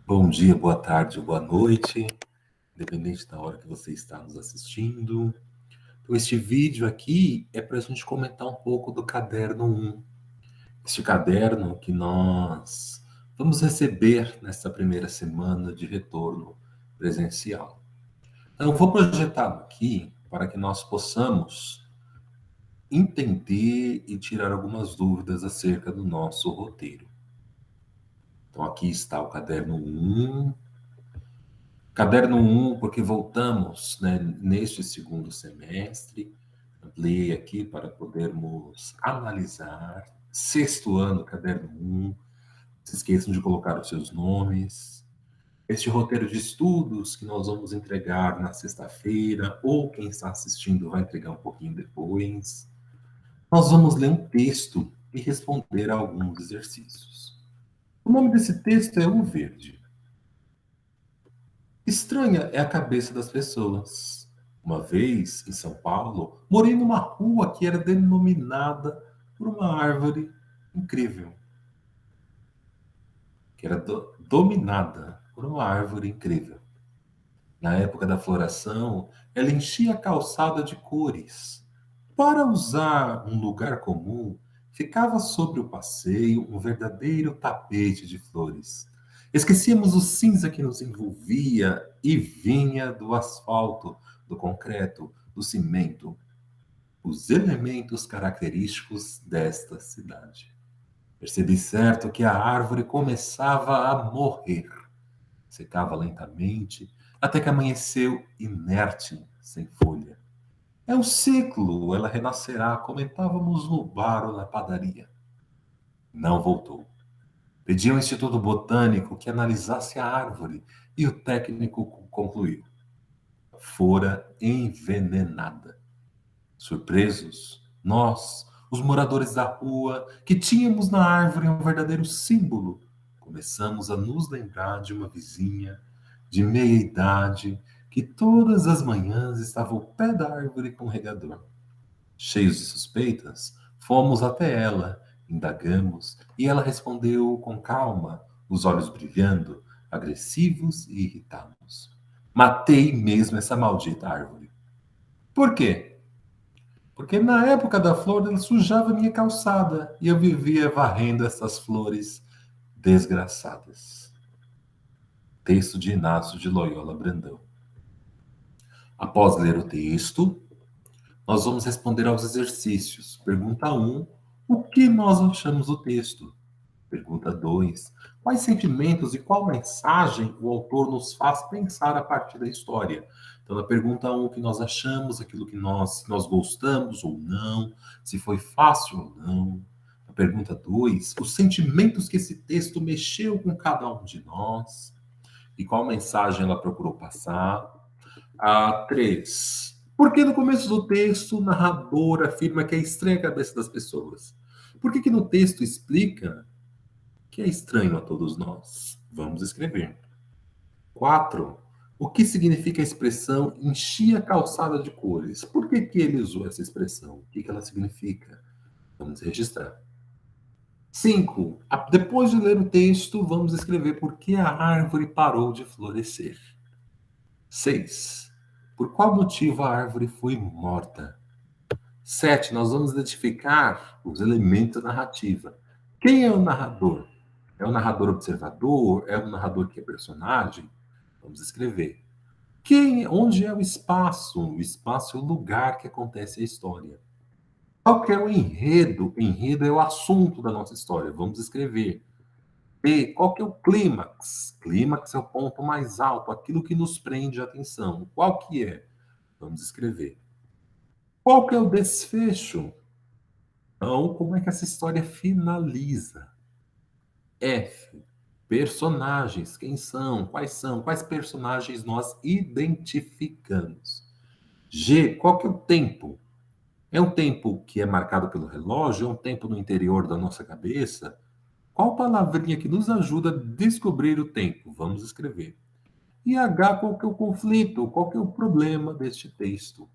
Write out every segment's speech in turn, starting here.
Bom dia, boa tarde ou boa noite, independente da hora que você está nos assistindo. Então, este vídeo aqui é para a gente comentar um pouco do Caderno 1. Este caderno que nós vamos receber nessa primeira semana de retorno presencial. Então, eu vou projetá-lo aqui para que nós possamos entender e tirar algumas dúvidas acerca do nosso roteiro. Então, aqui está o Caderno 1. Caderno 1, porque voltamos, né, neste segundo semestre, ampliei aqui para podermos analisar. Sexto ano, Caderno 1, se esqueçam de colocar os seus nomes. Este roteiro de estudos que nós vamos entregar na sexta-feira, ou quem está assistindo vai entregar um pouquinho depois. Nós vamos ler um texto e responder a alguns exercícios. O nome desse texto é O Verde. Estranha é a cabeça das pessoas. Uma vez, em São Paulo, morei numa rua que era denominada por uma árvore incrível, que era dominada por uma árvore incrível. Na época da floração, ela enchia a calçada de cores. Para usar um lugar comum, ficava sobre o passeio um verdadeiro tapete de flores. Esquecíamos o cinza que nos envolvia e vinha do asfalto, do concreto, do cimento, os elementos característicos desta cidade. Percebi certo que a árvore começava a morrer. Secava lentamente, até que amanheceu inerte, sem folha. É um ciclo, ela renascerá, comentávamos no bar ou na padaria. Não voltou. Pedi ao Instituto Botânico que analisasse a árvore e o técnico concluiu: fora envenenada. Surpresos, nós, os moradores da rua, que tínhamos na árvore um verdadeiro símbolo, começamos a nos lembrar de uma vizinha de meia idade que todas as manhãs estava ao pé da árvore com o regador. Cheios de suspeitas, fomos até ela, indagamos, e ela respondeu com calma, os olhos brilhando, agressivos e irritados: matei mesmo essa maldita árvore. Por quê? Porque na época da flor ela sujava minha calçada e eu vivia varrendo essas flores desgraçadas. Texto de Inácio de Loyola Brandão. Após ler o texto, nós vamos responder aos exercícios. Pergunta 1, o que nós achamos do texto? Pergunta 2, quais sentimentos e qual mensagem o autor nos faz pensar a partir da história? Então, na pergunta 1, o que nós achamos, aquilo que nós gostamos ou não, se foi fácil ou não. Na pergunta 2, os sentimentos que esse texto mexeu com cada um de nós e qual mensagem ela procurou passar. A 3. Por que no começo do texto o narrador afirma que é estranha a cabeça das pessoas? Por que no texto explica que é estranho a todos nós? Vamos escrever. 4. O que significa a expressão enchia a calçada de cores? Por que ele usou essa expressão? O que ela significa? Vamos registrar. 5. Depois de ler o texto, vamos escrever por que a árvore parou de florescer. 6. Por qual motivo a árvore foi morta? 7. Nós vamos identificar os elementos da narrativa. Quem é o narrador? É o narrador observador? É o narrador que é personagem? Vamos escrever. Onde é o espaço? O espaço é o lugar que acontece a história. Qual que é o enredo? O enredo é o assunto da nossa história. Vamos escrever. B, qual que é o clímax? Clímax é o ponto mais alto, aquilo que nos prende a atenção. Qual que é? Vamos escrever. Qual que é o desfecho? Então, como é que essa história finaliza? F, personagens, quem são? Quais personagens nós identificamos? G, qual que é o tempo? É um tempo que é marcado pelo relógio? É um tempo no interior da nossa cabeça? Qual palavrinha que nos ajuda a descobrir o tempo? Vamos escrever. E H, qual que é o conflito? Qual que é o problema deste texto,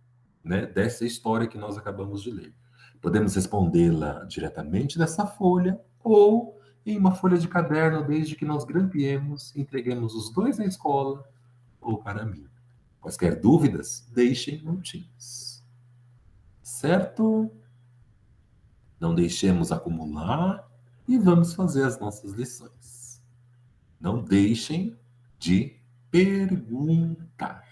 né? Dessa história que nós acabamos de ler? Podemos respondê-la diretamente dessa folha ou em uma folha de caderno desde que nós grampeemos e entreguemos os dois na escola ou para mim. Quaisquer dúvidas, deixem no Teams. Certo? Não deixemos acumular e vamos fazer as nossas lições. Não deixem de perguntar.